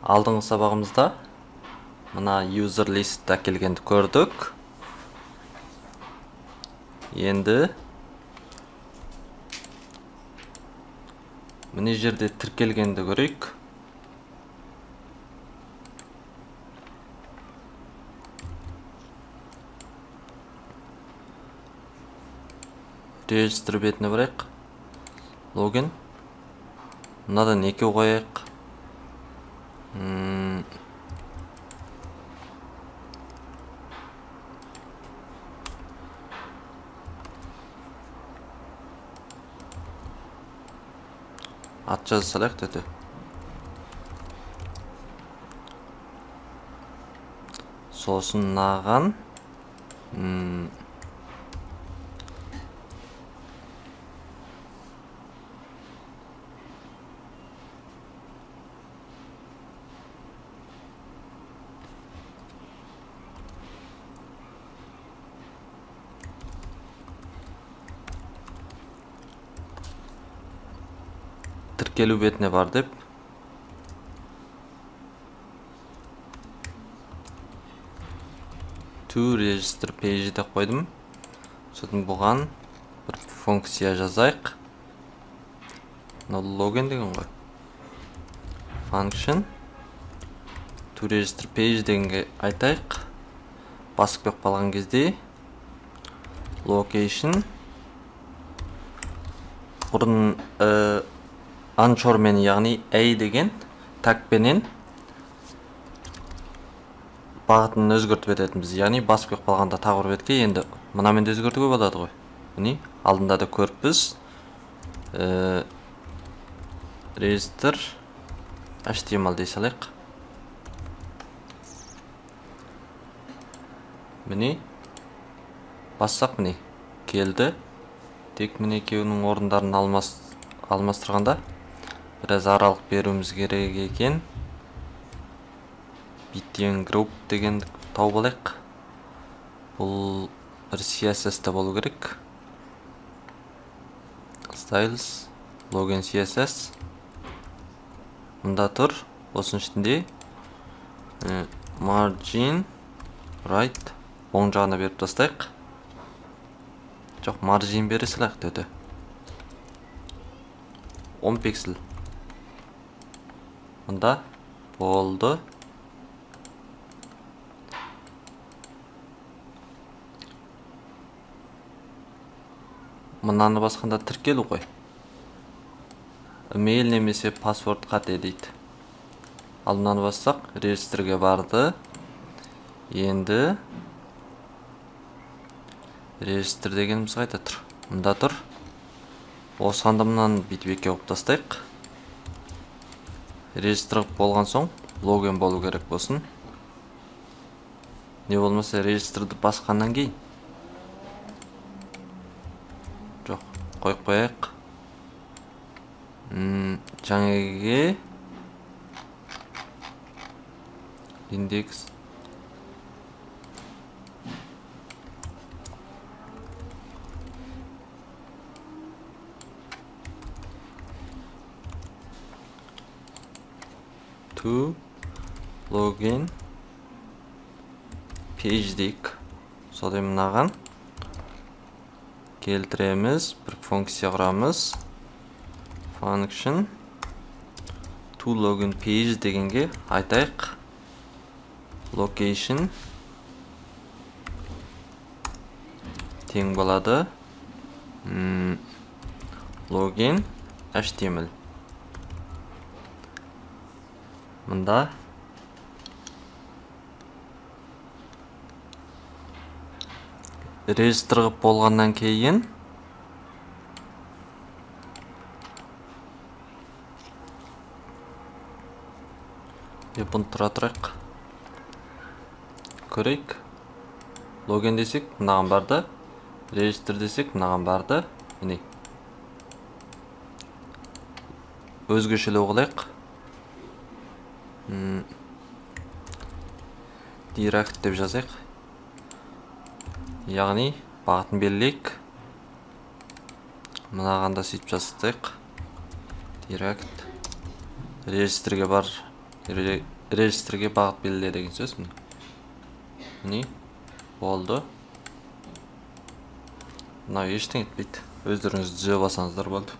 Алдыңғы сабағымызда мына user list әкелгенді көрдік. Енді мына жерде тіркелгенді көрейік. Register бетіне барайық. Login. Мынадан 2 қояйық. Ат жаза салайық деді. Сосын мынаған тіркелу бетіне бар деп. To register page деп қойдым. Сосын бұған бір функция жазайық. Login деген ғой. Function to register page дегенге айтайық. Басып кеп қалған кезде location бұрын анчормен, яғни A деген тагпенен бағытын өзгертіп ететінбіз. Яғни басып кеп қалғанда тағы бір бетке енді мынамен де өзгертуге болады ғой. Міне алдында да көріппіз. Register HTML дей салайық. Міне бассақ міне келді. Тек міне екеуінің орындарын алмастырғанда біраз аралық беруіміз керек екен. Btn group деген тауып алайық. Бұл бір CSS-те болу керек. Styles, login CSS. Мұнда тұр. Осының ішінде margin right оң жағына беріп тастайық. Жоқ, margin бері салайық деді. 10 пиксель. Мұнда болды. Мұнаны басқанда тіркелу ғой. Email немесе паспорт қате дейді. Ал мұнаны бассақ, регистрге барды. Енді регистр дегеніміз қайда тұр? Мұнда тұр. Осында мұнан битбекке қойып тастайық. Регистр болған соң логин болу керек болсын. Не болмаса регистрді басқаннан кейін. Жоқ, қойып қояйық. Жаңағы индекс to login page дейік. Содай мұнаған келтіреміз, бір функция құрамыз. Function to login page дегенге айтайық. Location тең болады. Login HTML. Мұнда регистр болғаннан кейін бұны тұра тұрайық. Көрейік. Логин десек, мұнаған барды. Регистр десек, мұнаған барды. Міне. Өзгешелеу қылайық. Direct деп жазайық. Яғни бағытын белгілейік. Мынағанда сөйтіп жазайық. Direct. Регистрге бар. регистрге бағыт белгіле деген сөз. Міне болды. Мынау ештеңе етпейді. Өздеріңіз түзеп алсаңыздар болды.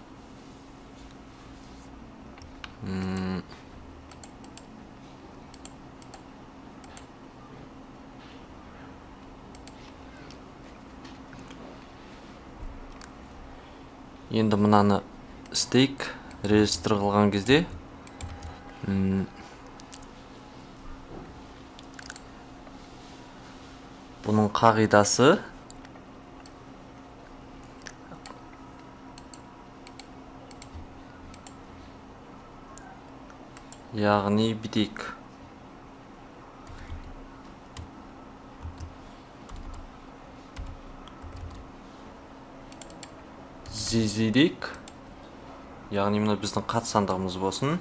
Енді мынаны стейк регистр қылған кезде бұның қағидасы яғни бітейік. Зизидейік. Яғни мына біздің қат сандығымыз болсын.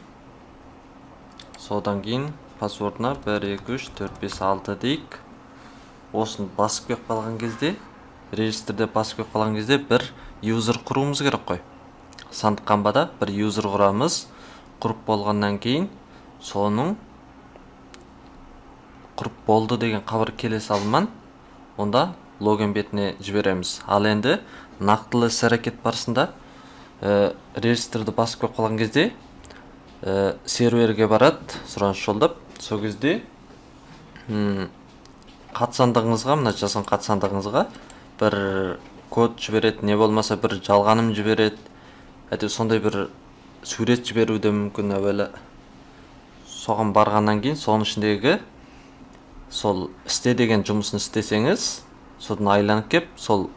Содан кейін паспортына 1, 2, 3, 4, 5, 6 дейік. Осын басып кеп қалған кезде, регистрде басып кеп қалған кезде бір юзер құруымыз керек қой. Сандық қамбада бір юзер құрамыз. Құрып болғаннан кейін, соның құрып болды деген қабір келе салман, онда логин бетіне жібереміз. Ал енді нақтылы іс-әрекет барысында регистрді басып кеп қалған кезде серверге барады, сұраныс жолдап, сол кезде қатсандығыңызға, мына жазған қатсандығыңызға бір код жібереді, не болмаса бір жалғаным жібереді, әйтеуір сондай бір сурет жіберуі де мүмкін. Әуелі соған барғаннан кейін, соның ішіндегі сол істе деген жұмысын істесеңіз, содан айланып кеп, сол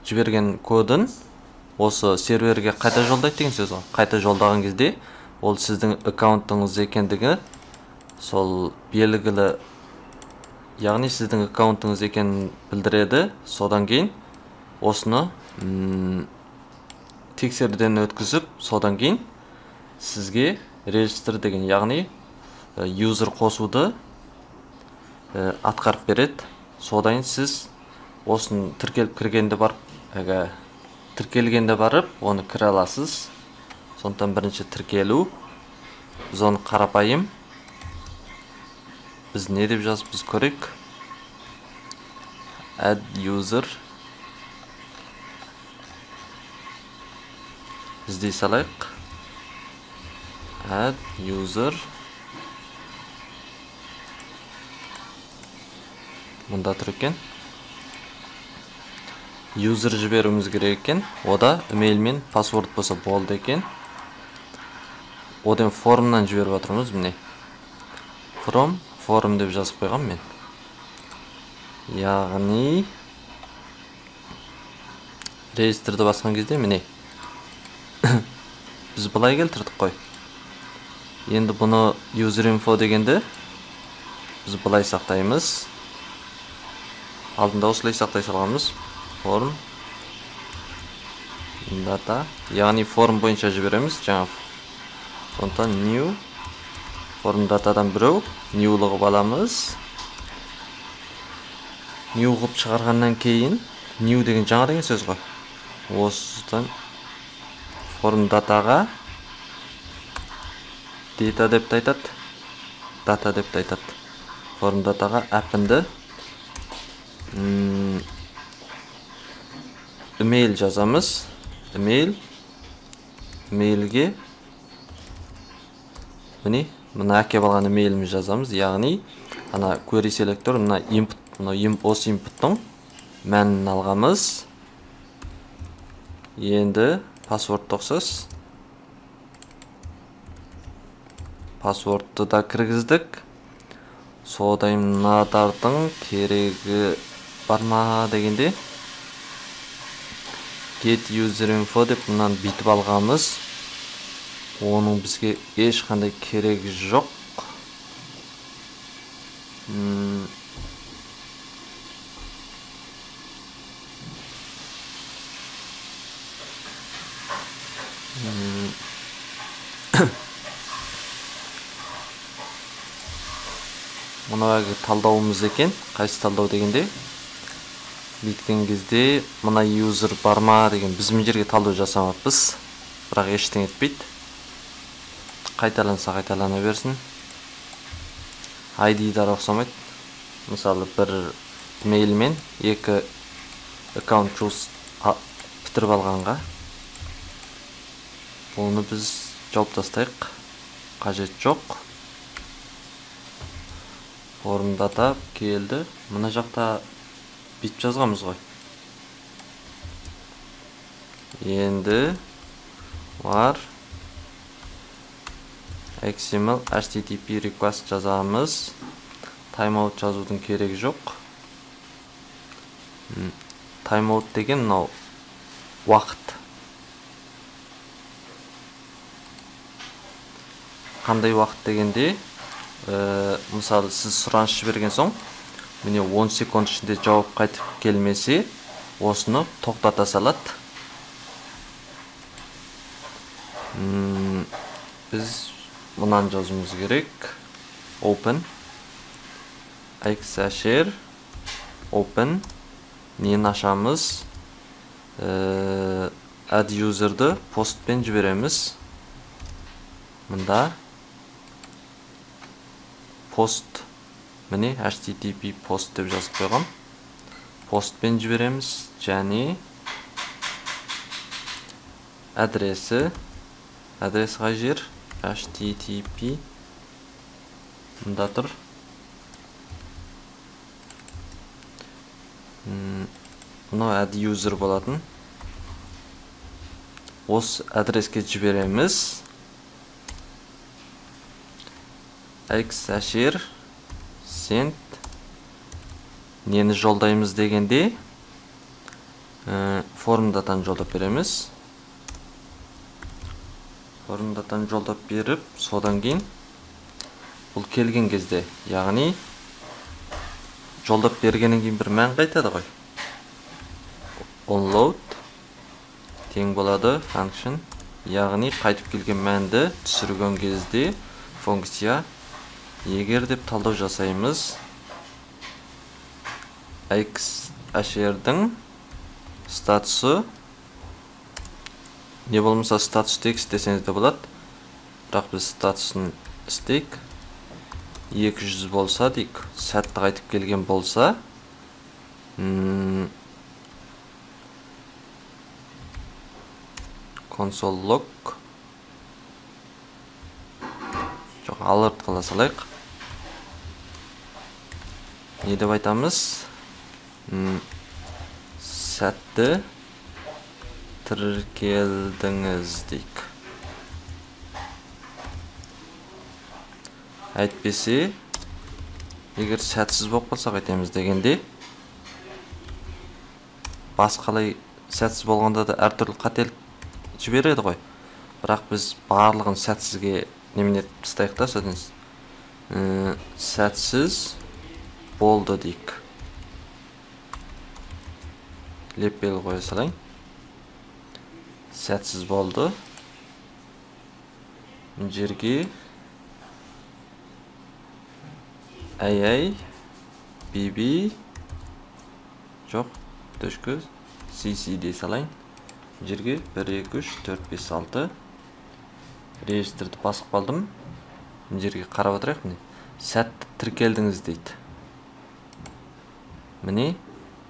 жіберген кодын осы серверге қайта жолдайды деген сөз ғой. Қайта жолдаған кезде ол сіздің аккаунтыңыз екендігі сол белгілі, яғни сіздің аккаунтыңыз екенін білдіреді. Содан кейін осыны тексеруден өткізіп, содан кейін сізге регистр деген, яғни юзер қосуды атқарып береді. Содан сіз осын тіркеліп кіргенде барып, тіркелгенде барып, оны кіре аласыз. Сондықтан бірінші тіркелу. Біз оны қарапайым. Біз не деп жазып біз көрейік? Add user. Іздей салайық. Add user. Мұнда тұр екен. User жіберуіміз керек екен. Ода email мен паспорт болса болды екен. Одан формнан жіберіп отырмыз. Міне. Form деп жазып қойғам мен. Яғни регистрді басқан кезде міне. Біз бұлай келтірдік қой. Енді бұны user info дегенде біз бұлай сақтаймыз. Алдында осылай сақтай салғанымыз. Form data, яғни форм бойынша жібереміз. Жаңа сондықтан new form dataдан біреу new лығып аламыз. New ғып шығарғаннан кейін new деген жаңа деген сөз ғой. Осыдан form dataға data деп айтады. Data деп айтады. Form dataға app'інді email жазамыз. Emailге мына әкеп алған emailіміз жазамыз. Яғни ана query selector, мына input, осы input'тың мәнін алғамыз. Енді паспорт тоқсыз. Паспортты да кіргіздік. Содай мынадардың керегі бар ма дегенде get user info деп мұнан битіп алғамыз. Оның бізге ешқандай керегі жоқ. Мұнағы талдауымыз екен. Қайсы талдау дегенде біткен кезде мұна user бар ма деген біз мына жерге талдау жасамаппыз. Бірақ ештеңе етпейді. Қайталанса қайталана берсін. ID-дар оксомойт. Мисалы, bir mail мен екі аккаунт бітіріп алғанға. Оны біз жауып тастайық. Қажет жоқ. Орындатап келді. Мына жақта бүйтіп жазғанбыз ғой. Енді var XML HTTP request жазамыз. Timeout жазудың керегі жоқ. Timeout деген мынау уақыт. Қандай уақыт дегенде, мысалы сіз сұраныс жіберген соң, міне 10 секунд ішінде жауап қайтып келмесе, осыны тоқтата салады. Біз мұнан жазуымыз керек. Open Xashare Open нені ашамыз? Add user'ды постпен жібереміз. Мұнда пост, міне HTTP пост деп жазып қойғам. Постпен жібереміз және адресі қай жер? HTTP мұнда тұр. Мынау add user болатын. Осы адреске жібереміз. Xashare send нені жолдаймыз дегенде формдатан жолдап береміз. Формдатан жолдап беріп, содан кейін бұл келген кезде, яғни жолдап бергеннен кейін бір мән қайтады ғой. Onload тең болады function, яғни қайтып келген мәнді түсірген кезде функция егер деп талдау жасаймыз, Xashare'дің статусы не болмаса статус текст десеңіз де болады. Бірақ біз статусын істейік. 200 болса дейік, сәтті қайтып келген болса, console log жоқ, alert қыла салайық. Не деп айтамыз? Сәтті тіркелдіңіз дейік. Әйтпесе, егер сәтсіз болып қалса қайтеміз дегенде, басқалай сәтсіз болғанда да әртүрлі қателік жібереді ғой. Бірақ біз барлығын сәтсізге немене тастайық та, сөйтіңіз. Сәтсіз болды дейік. Лепел қоя салайын. Сәтсіз болды. Жерге BB жоқ, төшкі CC дей салайын. Жерге 1, 2, 3, 4, 5, 6 регистрді басып қалдым. Жерге қарап отырайық, міне. Сәтті тіркелдіңіз дейді. Міне,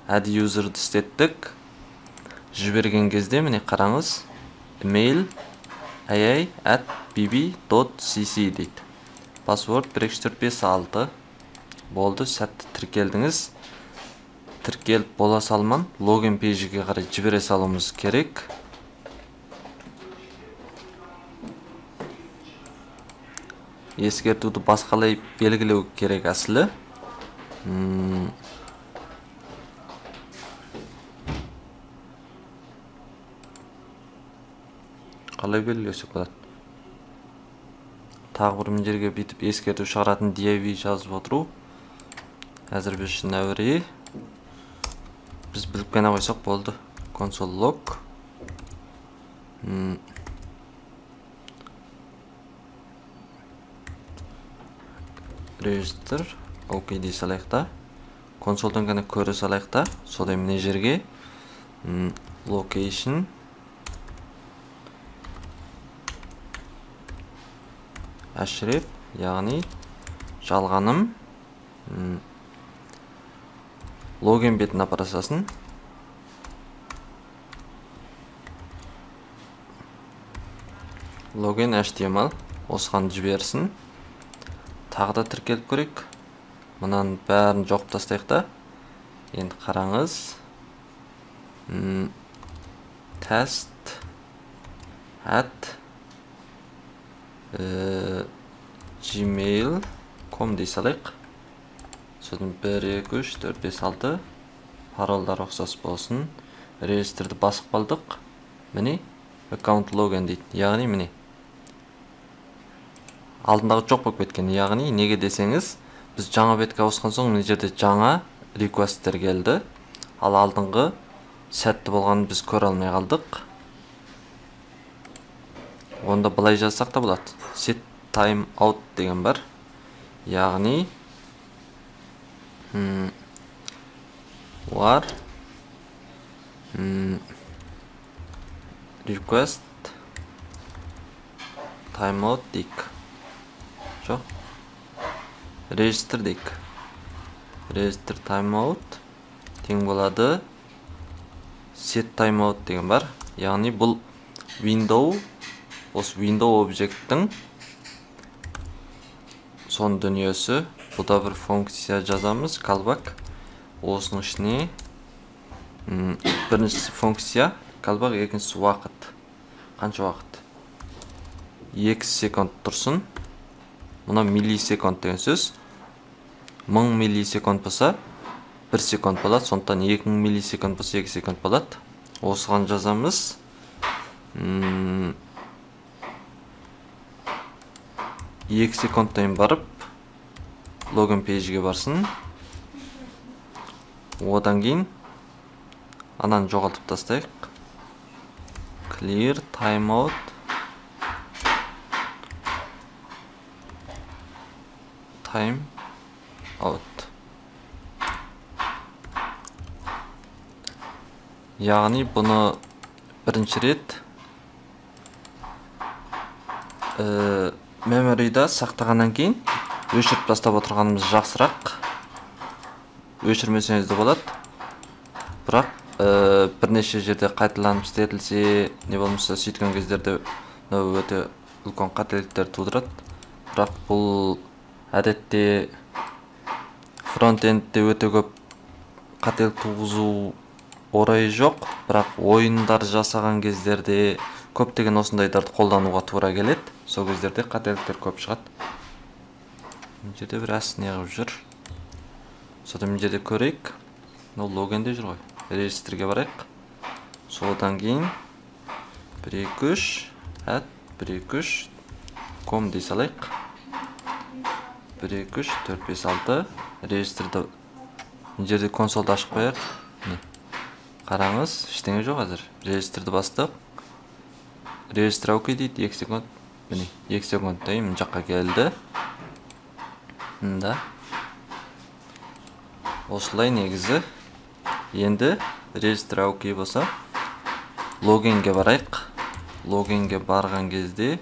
add user'ды істеттік. Жіберген кезде, міне қараңыз, email @bb.cc дейді. Password 1, 2, 4, 5, 6 болды, сәтті тіркелдіңіз. Тіркеліп бола салман, логин пейджіге қарай жібере салуымыз керек. Ескертуді басқалай белгілеу керек әсілі. Қалай белгілесек болады? Тағы бір жерге бүйтіп ескерту шығаратын div жазып отыру. Әзір біз үшін әуре. Біз біліп қана қойсақ болды. Console log. Register. Окей дей салайық та. Консолдан ғана көре салайық та. Содай міне жерге. Location. Әшіреп, яғни жалғаным. Login бетіне апарасасын. Login HTML осыған жіберсін. Тағы да тіркеліп көрейік. Мұнан бәрін жоқып тастайық та. Енді қараңыз. Test at gmail.com дей салайық. Содан 1, 2, 3, 4, 5, 6 паролдар ұқсас болсын. Регистрді басып қалдық. Міне, аккаунт логин дейді. Яғни міне. Алдындағы жоқ болып кеткен. Яғни неге десеңіз, біз жаңа бетке ауысқан соң мына жерде жаңа requesттер келді. Ал алдыңғы сәтті болғанын біз көре алмай қалдық. Онда былай жазсақ та болады. Set time out деген бар. Яғни var request timeout дейік. Жоқ. Register дейік. Register timeout тең болады. Set timeout деген бар. Яғни бұл window, осы window объекттің сон дүниесі. Бұда бір функция жазамыз, callback. Осының ішіне біріншісі функция, callback, екіншісі уақыт. Қанша уақыт? 2 секунд тұрсын. Мұна миллисекунд деген сөз. 1000 миллисекунд болса 1 секунд болады. Сондықтан 2000 миллисекунд болса 2 секунд болады. Осыған жазамыз. 2 секундтан барып логин пейджге барсын. Одан кейін ананы жоғалтып тастайық. Clear timeout. Time out. Яғни бұны бірінші рет memory'да сақтағаннан кейін өшіріп тастап отырғанымыз жақсырақ. Өшірмесеңіз де болады. Бірақ бірнеше жерде қайталанып істетілсе, не болмаса сөйткен кездерде өте үлкен қателіктер тудырады. Бірақ бұл әдетте фронтендте өте көп қателік туғызу орайы жоқ. Бірақ ойындар жасаған кездерде көптеген осындайларды қолдануға тура келеді. Сол кездерде қателіктер көп шығады. Мына жерде бір әс неғып жүр. Содан мына жерде көрейік. Логинде жүр ғой. Регистрге барайық. Содан кейін 123@123.com дей салайық. 1234556 регистрді. Мына жерде консолды ашып қояр. Қараңыз, ештеңе жоқ әзір. Регистрді бастық. Регистр окей дейді, 2 секунд. Міне, 2 секундта мына жаққа келді. Да. Осылай негізі. Енді регистр окей болса, логинге барайық. Логинге барған кезде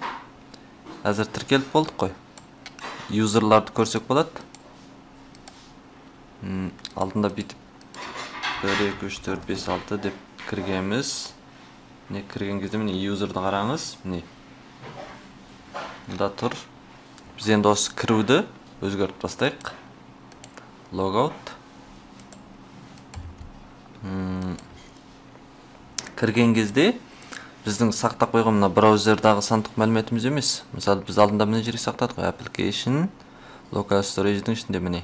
әзір тіркеліп болдық қой. Юзерларды көрсек болады. Алдында бүйтіп 1, 2, 3, 4, 5, 6 деп кіргенбіз. Не кірген кезде міне юзерді қараңыз. Міне. Мұнда тұр. Біз енді осы кіруді өзгертіп бастайық. Logout. Кірген кезде біздің сақтап қойған мына браузердағы сандық мәліметіміз емес. Мысалы біз алдында мына жерге сақтадық қой. Application local storage'дің ішінде міне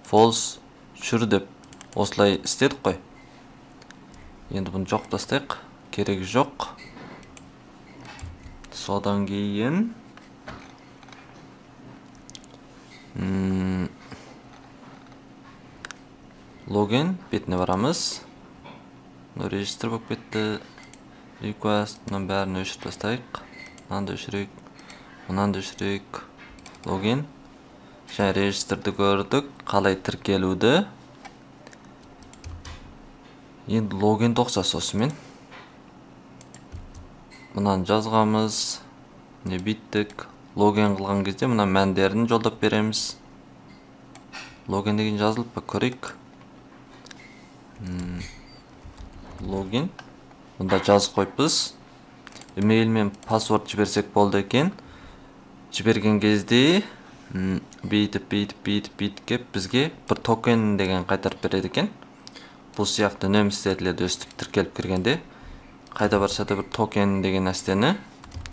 false true деп осылай істедік қой. Енді бұны жоқ тастайық. Керегі жоқ. Содан кейін логин бетіне барамыз. Регистр болып кетті. Request, мұнан бәрін өшіріп тастайық. Мұнан да өшірейік. Мұнан да өшірейік. Логин. Және регистрді көрдік. Қалай тіркелуді. Енді логин тоқсас осымен. Мұнан жазғамыз. Не биттік. Логин қылған кезде мұнан мәндерін жолдап береміз. Login деген жазылып па, көрейік. Login. Бұнда жазып қойыппыз. Email мен паспорт жіберсек болды екен. Жіберген кезде бүйтіп кеп бізге бір токен деген қайтарып береді екен. Бұл сияқты нөмірсіздерді өстіп тіркеліп кіргенде қайда барса да бір токен деген нәрсені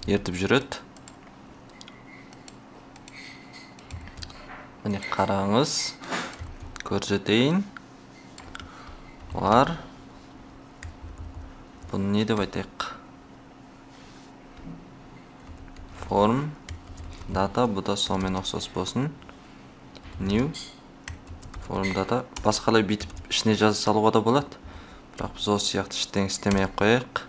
ертіп жүреді. Міне қараңыз, көрсетейін. Бар. Бұны не деп айтайық? Form data, bu da сонымен ұқсас болсын. New form data. Басқалай бүйтіп ішіне жаза салуға да болады. Бірақ біз осы сияқты іштен істемей қояйық.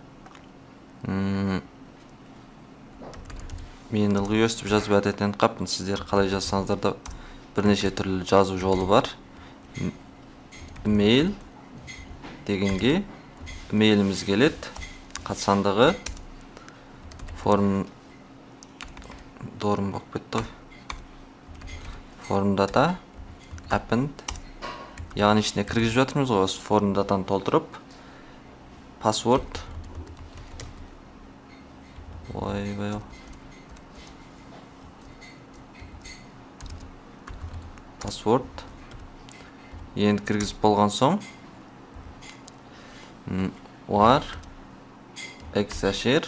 Мен ылғи өстіп жазып әдеттен қаппын. Сіздер қалай жазсаңыздар да бірнеше түрлі жазу жолы бар. Email дегенге emailimiz келеді. Қатсандығы form doğru болып кетті ғой. Form data append, яғни ішіне кіргізіп жатырмыз ғой. Осы form datаны толтырып password password енді кіргізіп болған соң var exasher.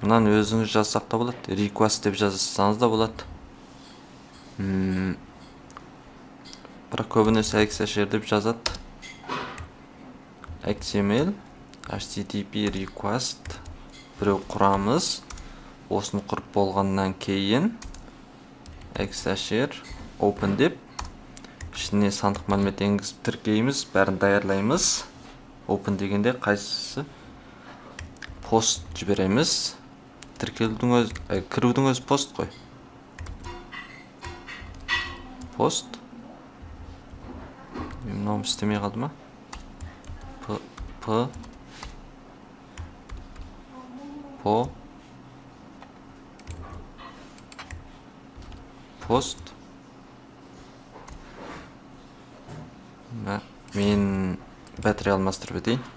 Мұнан өзіңіз жазсақ та болады. Request деп жазсаңыз да болады. Бірақ көбінесе exasher деп жазады. XML, HTTP request біреу құрамыз. Осыны құрып болғаннан кейін exasher open деп ішіне сандық мәлімет енгізіп тіркейміз, бәрін даярлаймыз. Open дегенде қайсысы пост жібереміз. Кірудің өз пост қой. Пост. Мынауым істемей қалды ма? Пост. Мен бәтірі алмастырып өтейін.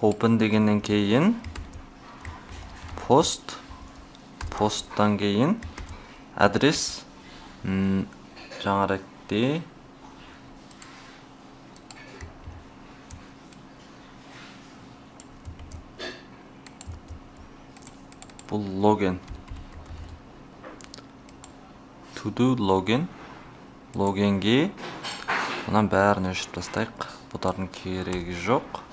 Open дегеннен кейін post, posттан кейін адрес, жаңаректе бұл login, to do login, loginге мұнан бәрін өшіріп тастайық. Бұдардың керегі жоқ.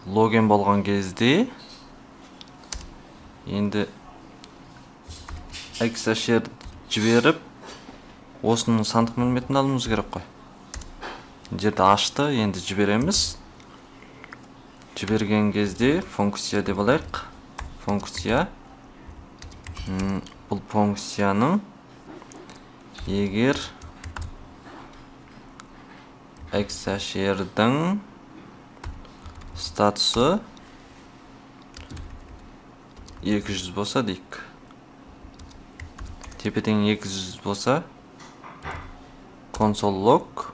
Login болған кезде енді exasher жіберіп осының сандық мәліметін алуымыз керек қой. Жерді ашты, енді жібереміз. Жіберген кезде функция деп алайық. Функция. Бұл функцияның егер exasherдің статусы 200 болса дейік. Тепеден 200 болса console log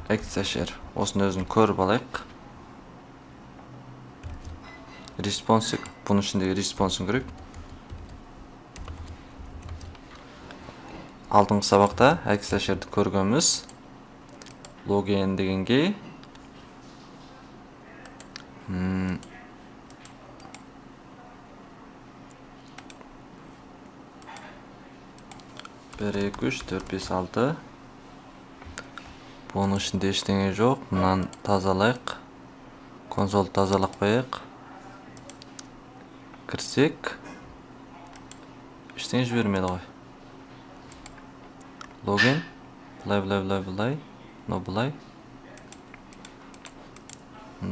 exasher. Осыны өзін көріп алайық. Response, бұның ішіндегі response'ын көрейік. Алдыңғы сабақта exasherді көргенбіз. Login дегенге 1, 2, 3, 4, 5, 6. Бұның ішінде ештеңе жоқ. Мұнан тазалайық. Консолды тазалап қояйық. Кірсек ештеңе жібермеді ғой. Login, былай, no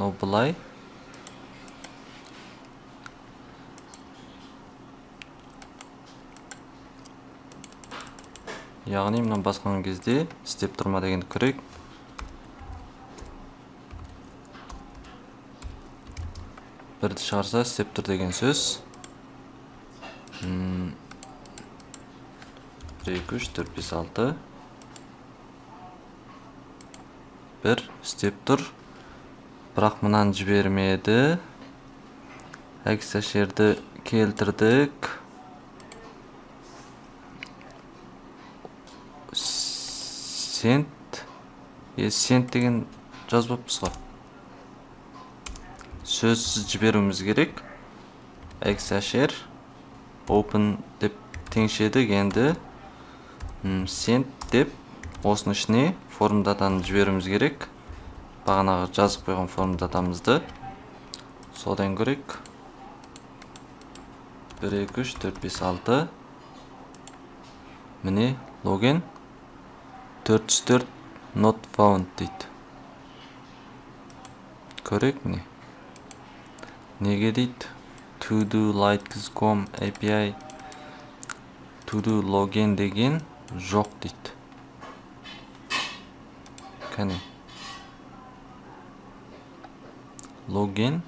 былай. Яғни мына басқан кезде істеп тұрма дегенді көрейік. Бірді шығарса істеп тұр деген сөз. 1, 2, 3, 4, 5, 6. 1 істеп тұр. Бірақ мұнан жібермеді. Әксәшерді келтірдік. Сент деген жазбаппыз ғой. Сөзсіз жіберуіміз керек. Әксәшер open деп теңшедік. Енді sent деп осының ішіне форм датаны жіберуіміз керек. Бағанағы жазып қойған форм датамызды. Содан көрейік. 1, 2, 3, 4, 5, 6. Міне логин 404 not found дейді. Көрейік міне. Неге дейді? To do Light.com API to do login деген жоқ дейді. Кәне. Login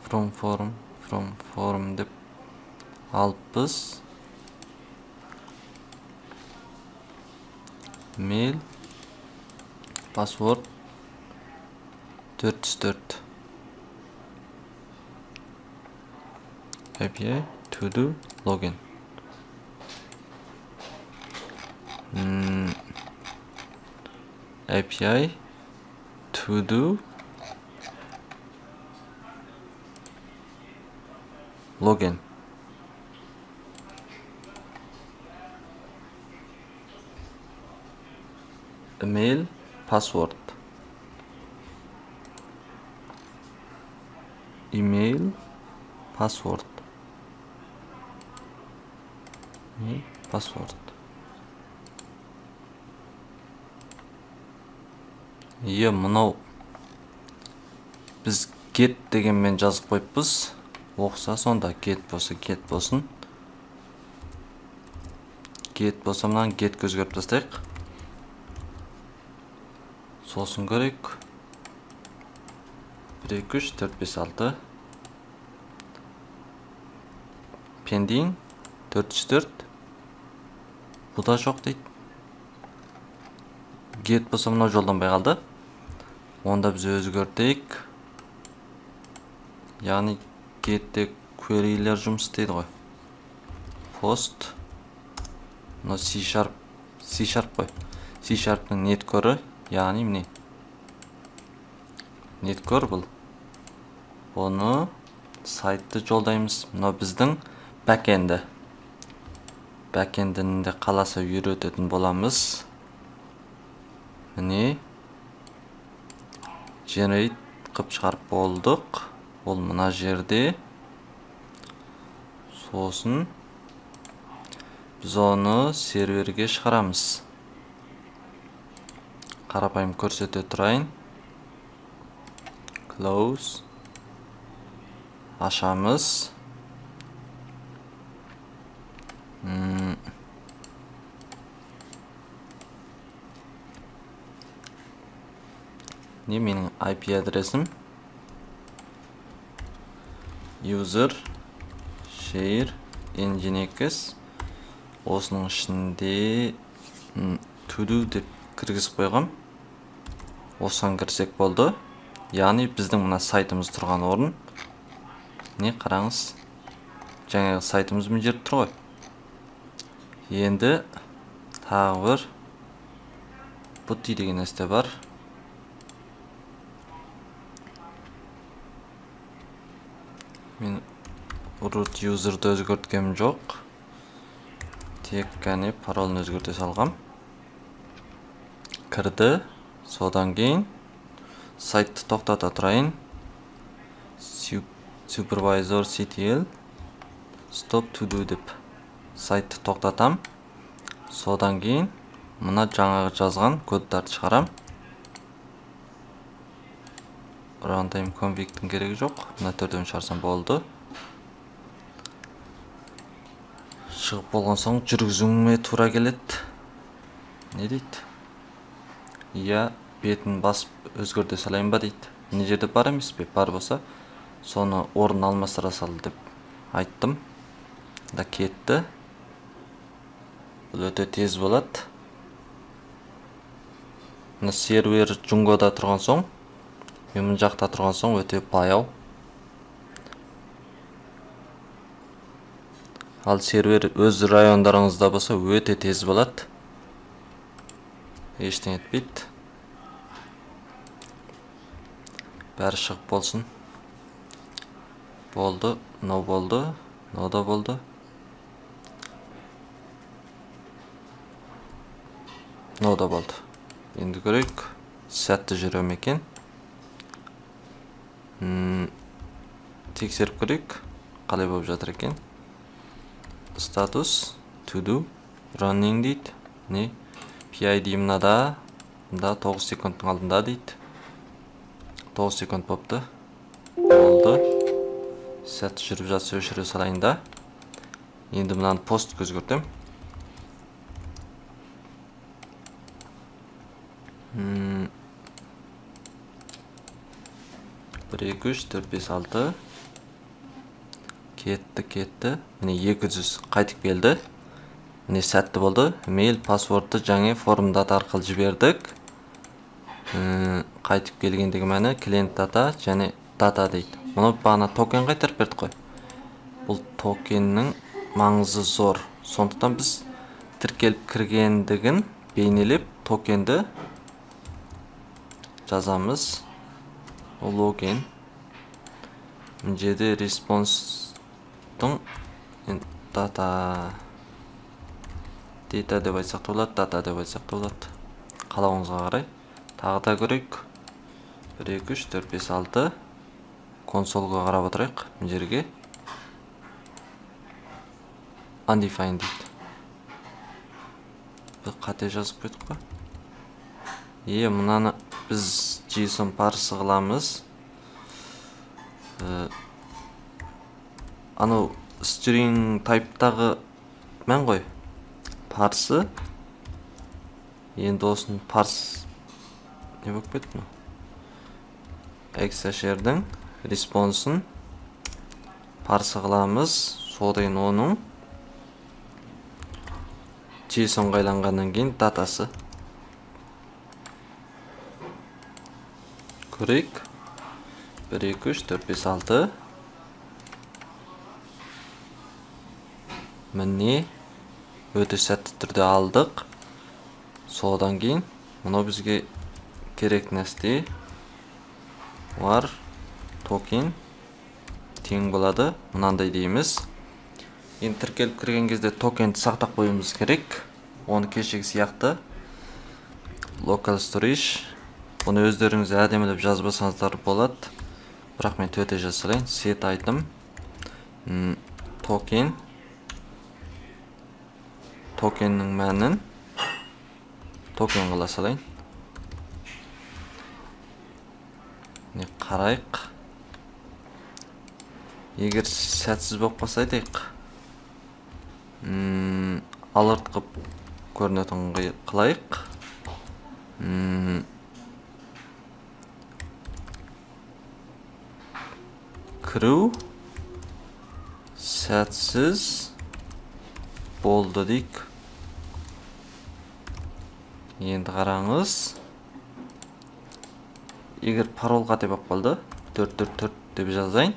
from forum деп алыппыз. Mail password 404 API to do login. API to do login. Email password. Email password. Password. Мынау біз get дегенмен жазып қойыппыз. Оқса сонда get болса get болсын. Get болса мынаны get көзгөріп тастайық. Сосын көрейік. 1, 2, 3, 4, 5, 6. Pending 404. Bu da жоқ дейді. Get болса мынау жолданбай қалды. Онда біз өзгертейік. Яғни getте query'лер жұмыс істейді ғой. Post. Мына C# қой. C#ның netcore, яғни міне. Netcore бұл. Оны сайтты жолдаймыз. Мына біздің backend'і. Backend'інде қаласа үйрететін боламыз. Міне generate қып шығарып болдық. Ол мына жерде. Сосын біз оны серверге шығарамыз. Қарапайым көрсете тұрайын. Close. Ашамыз. Не менің IP адресім? User share nginx. Осының ішінде to do деп кіргізіп қойғам. Осыған кірсек болды. Яғни біздің мына сайтымыз тұрған орын. Не қараңыз. Жаңағы сайтымыз мына жерде тұр ғой. Енді тағы бір putty деген нәрсе бар. Мен root user'ды өзгерткем жоқ. Тек қана паролын өзгерте салғам. Кірді. Содан кейін сайтты тоқтата тұрайын. Supervisor CTL stop to do деп сайтты тоқтатам. Содан кейін мына жаңағы жазған кодтарды шығарам. Runtime config-тің керегі жоқ. Мына төрден шығарсам болды. шығып болған соң жүргізуіме тура келеді. Не дейді? Иә, бетін басып өзгерте салайын ба дейді. Мына жерде бар емес пе? Бар болса, соны орын алмастыра сал деп айттым. Да кетті. Бұл өте тез болады. Мына сервер Джунгода тұрған соң, мен мына жақта тұрған соң өте баяу. Ал сервер өз райондарыңызда болса өте тез болады. Ештеңе етпейді. Бәрі шығып болсын. Болды, мынау болды, мынау да болды. Мынау да болды. Енді көрейік, сәтті жүре ме екен. Тексеріп көрейік, қалай болып жатыр екен. Статус, to do, running дейді. Не? PID мынада, 9 секундтың алдында дейді. 9 секунд бопты. Болды. Сәтті жүріп жатса өшіре салайын да. Енді мынаны пост өзгертем. 1, 2, 3, 4, 5, 6. Кетті. Міне 200 қайтып келді. Міне сәтті болды. Mail паспортты жаңа форм дата арқылы жібердік. Қайтып келгендегі мәні клиент дата және дата дейді. Мұны бағана токен қайтарып бердік қой. Бұл токеннің маңызы зор. Сондықтан біз тіркеліп кіргендігін бейнелеп токенді жазамыз. Логин. Мына жерде респонстың дата деп айтсақ та болады, дата деп айтсақ та болады. Қалауыңызға қарай. Тағы да көрейік. 1, 2, 3, 4, 5, 6. Консолға қарап отырайық. Мына жерге. Undefined дейді. Біз қате жазып қойдық па? Мұнаны біз JSON парсы қыламыз. Анау string type'тағы мән ғой. Парсы. Енді осын парс не болып кетті ме? Xhash'ердің респонсын парсы қыламыз. Содан оның JSON қайланғаннан кейін датасы. Көрейік. 1, 2, 3, 4, 5, 6. Міне өте сәтті түрде алдық. Содан кейін мұны бізге керек нәрсе var токен тең болады. Мынандай дейміз. Енді тіркеліп кірген кезде токенді сақтап қоюымыз керек. Оны кешегі сияқты local storage. Бұны өздеріңіз әдемілеп жазбасаңыздар болады. Бірақ мен төте жасалайын. Set item токен. Токеннің мәнін токен қыла салайын. Не қарайық. Егер сәтсіз болып қалса айтайық. Alert қып көрінетін қылайық. Кіру сәтсіз болды дейік. Енді қараңыз. Егер парол қате болып қалды, 444 деп жазайын.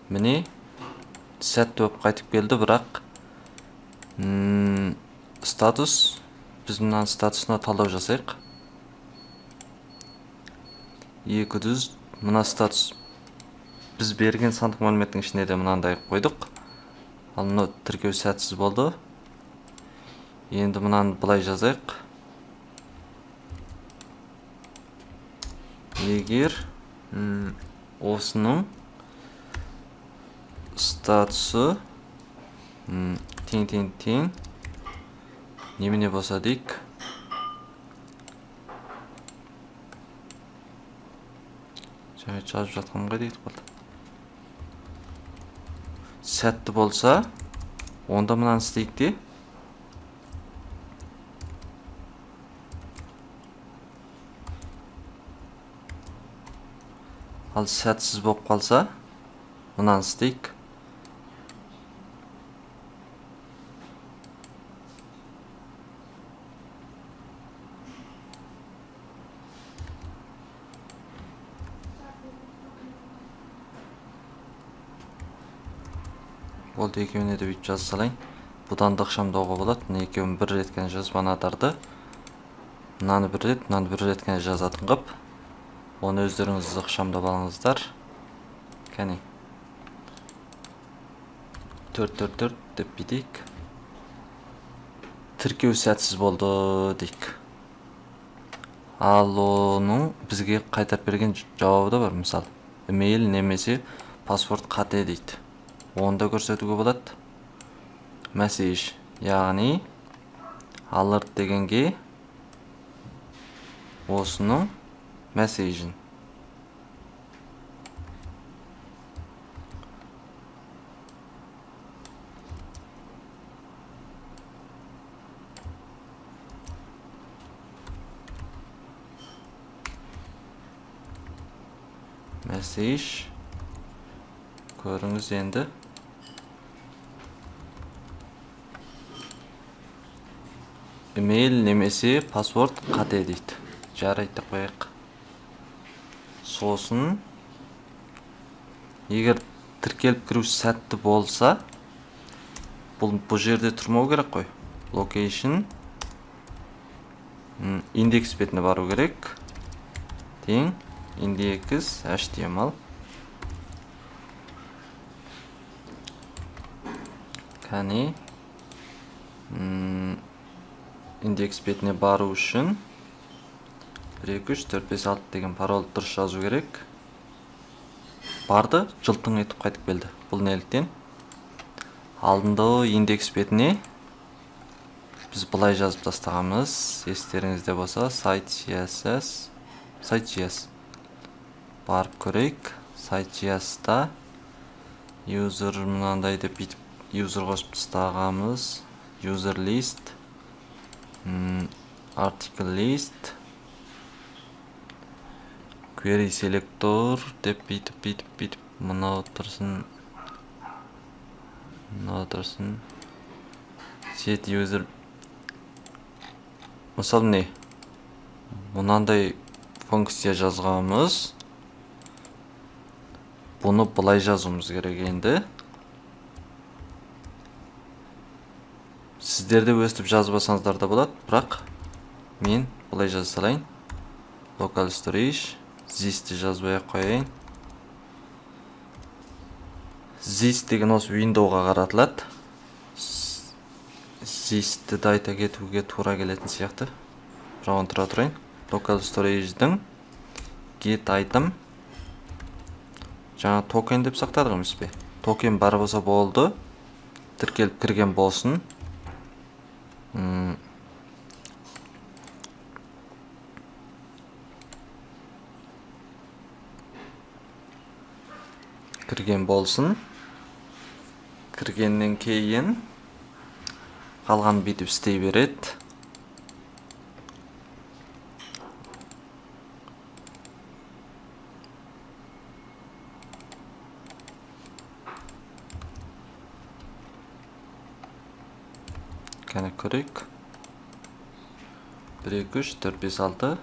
Міне сәтті болып қайтып келді, бірақ статус, біз мұнан статусына талдау жасайық. 200, мұна статус. Біз берген сандық мәліметтің ішіне де мұнандай қойдық. Ал мұны тіркеу сәтсіз болды. Енді мұнан бұлай жазайық. Егер осының статусы тең немене болса дейік. жаңа жазып жатқанға дейді қалды. Сәтті болса, онда мынаны істейік те. Ал сәтсіз болып қалса, мынаны істейік. Болды, екеуіне де бүйтіп жаза салайын. Бұдан да ықшамдауға болады. Мына екеуін бір рет қана жазып анадарды. Мынаны бір рет, мынаны бір рет қана жазатын қып. Оны өздеріңіз ықшамдап алыңыздар. Кәне. 4 деп бітейік. Тіркеу сәтсіз болды дейік. Ал оның бізге қайтарып берген жауабы да бар. Мысалы, email немесе паспорт қате дейді. Оны да көрсетуге болады. Message, яғни alert дегенге осының message'ін. Message көріңіз енді. Email немесе паспорт қате дейді. Жарайды қояйық. Сосын егер тіркеліп кіру сәтті болса, бұл жерде тұрмау керек қой. Location индекс бетіне бару керек. Тең индекс HTML. Кәне индекс бетіне бару үшін 1, 2, 3, 4, 5, 6 деген пароль дұрыс жазу керек. Барды, жылтың етіп қайтып келді. Бұл неліктен? Алдында индекс бетіне біз бұлай жазып тастағанбыз. Естеріңізде болса, site.js барып көрейік. Site.js-та user мынандай деп бітіп user қосып тастағанбыз. User list, article list, query selector деп бітіп мынау тұрсын. Set user. Мысалы не? Мынандай функция жазғанбыз. Бұны бұлай жазуымыз керек енді. Сіздерде өстіп жазбасаңыздар да болады, бірақ мен бұлай жаза салайын. Local storage, this-ті жазбай қояйын. This деген осы Windows-ға қаратылады. This-ті де айта кетуге тура келетін сияқты. Бірауын тұра тұрайын. Local storage-дің get item. Жаңа токен деп сақтадық емес пе? Токен бар болса болды. Тіркеліп кірген болсын. Кірген болсын. Кіргеннен кейін қалған бүйтіп істей береді. Кәне көрейік. 1, 2, 3, 4, 5, 6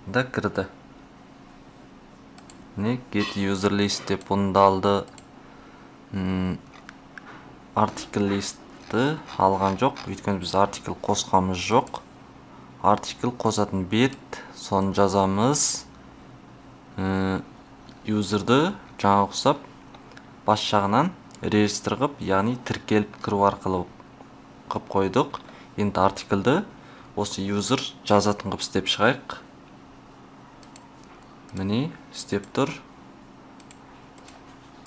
да кірді. Не get user list деп бұнда алды. Article listті алған жоқ. Өйткені біз article қосқамыз жоқ. Article қосатын бет, соны жазамыз. Userді жаңа ұқсап бас жағынан register қып, яғни тіркеліп кіру арқылы қып қойдық. Енді article'ді осы user жазатын қып істеп шығайық. Міне істеп тұр.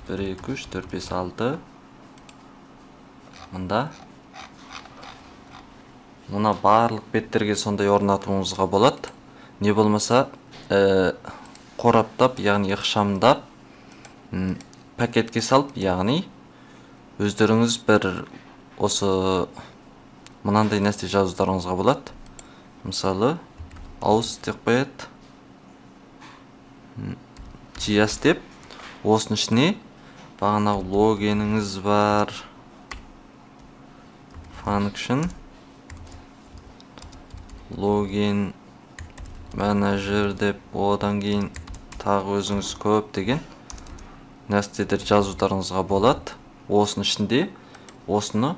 1, 2, 3, 4, 5, 6 мұнда. Мұна барлық беттерге сондай орнатуымызға болады. Не болмаса қораптап, яғни ықшамдап, пакетке салып, яғни өздеріңіз бір осы мынандай нәрсе жазуларыңызға болады. Мысалы, ауыз деп қояды. JS деп, осының ішіне бағанағы логиніңіз бар. Function login manager деп, одан кейін тағы өзіңіз көп деген нәрселер жазуларыңызға болады. Осының ішінде осыны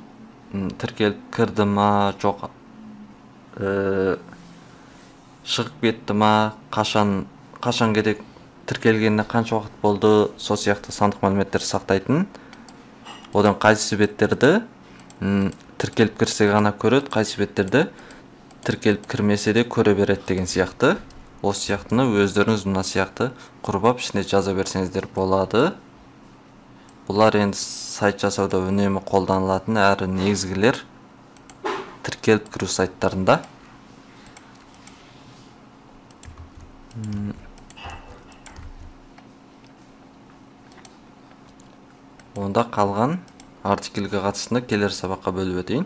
тіркеліп кірді ма, жоқ шығып кетті ма, қашан керек, тіркелгеніне қанша уақыт болды, сол сияқты сандық мәліметтер сақтайтын. Одан қайсы беттерді тіркеліп кірсе ғана көреді, қайсы беттерді тіркеліп кірмесе де көре береді деген сияқты. Осы сияқтыны өздеріңіз мына сияқты құрбап ішіне жаза берсеңіздер болады. Бұлар енді сайт жасауда үнемі қолданылатын әрі негізгілер тіркеліп кіру сайттарында. Онда қалған артикльге қатысында келер сабаққа бөліп өтейін.